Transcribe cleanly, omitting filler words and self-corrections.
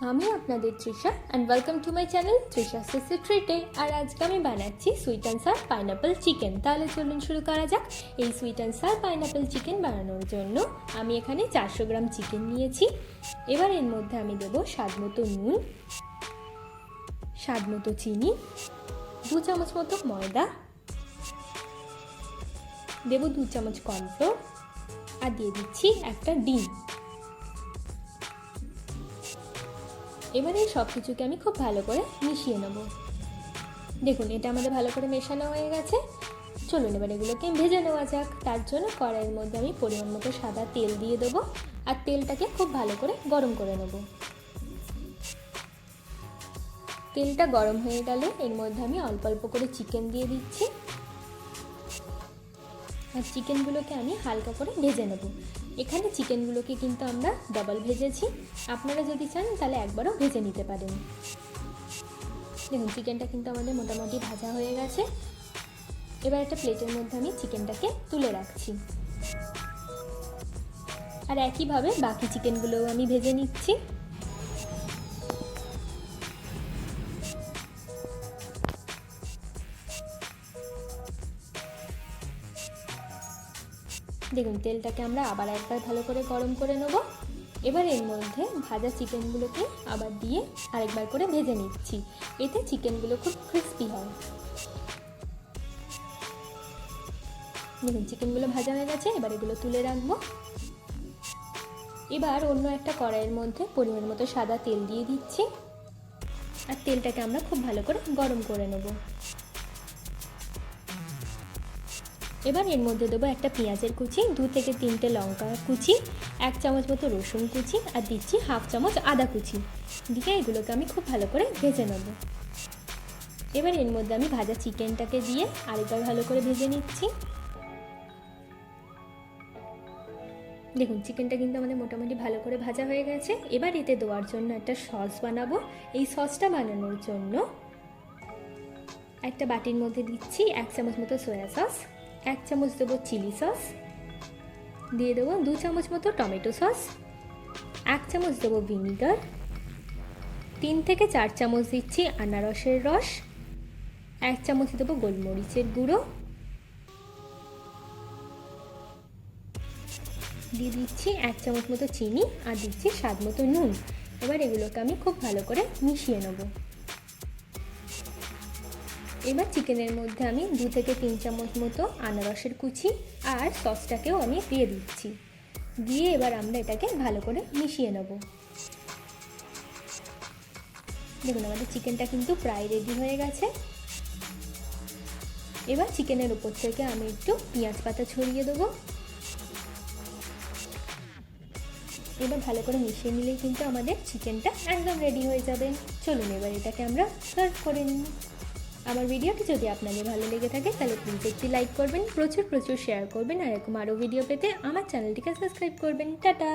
আমি আপনাদের Trisha and welcome to my channel Trisha সিসি ট্রিটে। আর আজকে আমি বানাচ্ছি sweet and sour pineapple chicken. তাহলে চলুন শুরু করা যাক। এই sweet and sour pineapple chicken বানানোর জন্য আমি এখানে 400 গ্রাম চিকেন নিয়েছি। এবার এর মধ্যে আমি দেবো স্বাদ মতো নুন, স্বাদ মতো চিনি, 2 চামচ মতো ময়দা, দেবো 2 চামচ কর্নফ্লোর আর দিয়ে দিচ্ছি একটা ডিম। এবার এই সব কিছুকে আমি খুব ভালো করে মিশিয়ে নেব। দেখুন এটা আমাদের ভালো করে মেশানো হয়ে গেছে। চলুন এবার এগুলোকে ভেজে নেওয়া যাক। তার জন্য কড়াইয়ের মধ্যে আমি পরিমাণ মতো সাদা তেল দিয়ে দেবো আর তেলটাকে খুব ভালো করে গরম করে নেব। তেলটা গরম হয়ে গেলে এর মধ্যে আমি অল্প অল্প করে চিকেন দিয়ে দিচ্ছি আর চিকেনগুলোকে আমি হালকা করে ভেজে নেব। এখানে চিকেনগুলোকে কিন্তু আমরা ডাবল ভেজেছি, আপনারা যদি চান তাহলে একবারও ভেজে নিতে পারেন। দেখুন চিকেনটা কিন্তু আমাদের মোটামুটি ভাজা হয়ে গেছে। এবার একটা প্লেটের মধ্যে আমি চিকেনটাকে তুলে রাখছি আর একইভাবে বাকি চিকেনগুলোও আমি ভেজে নিচ্ছি। দেখুন তেলটাকে আমরা আবার একবার ভালো করে গরম করে নেব। এবার এর মধ্যে ভাজা চিকেনগুলোকে আবার দিয়ে আরেকবার করে ভেজে নিচ্ছি, এতে চিকেনগুলো খুব ক্রিস্পি হয়। দেখুন চিকেনগুলো ভাজা হয়ে গেছে, এবার এগুলো তুলে রাখবো। এবার অন্য একটা কড়াইয়ের মধ্যে পরিমাণ মতো সাদা তেল দিয়ে দিচ্ছি আর তেলটাকে আমরা খুব ভালো করে গরম করে নেব। এবার এর মধ্যে দেবো একটা পেঁয়াজের কুচি, 2 থেকে 3টে লঙ্কা কুচি, 1 চামচ মতো রসুন কুচি আর দিচ্ছি 1/2 চামচ আদা কুচি। দিয়ে এগুলোকে আমি খুব ভালো করে ভেজে নেব। এবার এর মধ্যে আমি ভাজা চিকেনটাকে দিয়ে আরেকবার ভালো করে ভেজে নিচ্ছি। দেখুন চিকেনটা কিন্তু আমাদের মোটামুটি ভালো করে ভাজা হয়ে গেছে। এবার এতে দেওয়ার জন্য একটা সস বানাবো। এই সসটা বানানোর জন্য একটা বাটির মধ্যে দিচ্ছি 1 চামচ মতো সয়া সস, 1 চামচ দেবো চিলি সস, দিয়ে দেবো 2 চামচ মতো টমেটো সস, 1 চামচ দেবো ভিনিগার, 3 থেকে 4 চামচ দিচ্ছি আনারসের রস, 1 চামচ দেবো গোলমরিচের গুঁড়ো, দিয়ে দিচ্ছি 1 চামচ মতো চিনি আর দিচ্ছি স্বাদ মতো নুন। এবার এগুলোকে আমি খুব ভালো করে মিশিয়ে নেব। এবার চিকেনের মধ্যে আমি 2 থেকে 3 চামচ মতো আনারসের কুচি আর সসটাকেও আমি দিয়ে দিচ্ছি। দিয়ে এবার আমরা এটাকে ভালো করে মিশিয়ে নেব। দেখুন আমাদের চিকেনটা কিন্তু প্রায় রেডি হয়ে গেছে। এবার চিকেনের উপর থেকে আমি একটু পেঁয়াজ পাতা ছড়িয়ে দেবো। এবার ভালো করে মিশিয়ে নিলেই কিন্তু আমাদের চিকেনটা একদম রেডি হয়ে যাবে। চলুন এবার এটাকে আমরা সার্ভ করে নিই। আমার ভিডিওটি যদি আপনাদের ভালো লেগে থাকে তাহলে প্লিজ একটি লাইক করবেন, প্রচুর শেয়ার করবেন আর এরকম আরও ভিডিও পেতে আমার চ্যানেলটিকে সাবস্ক্রাইব করবেন। টাটা।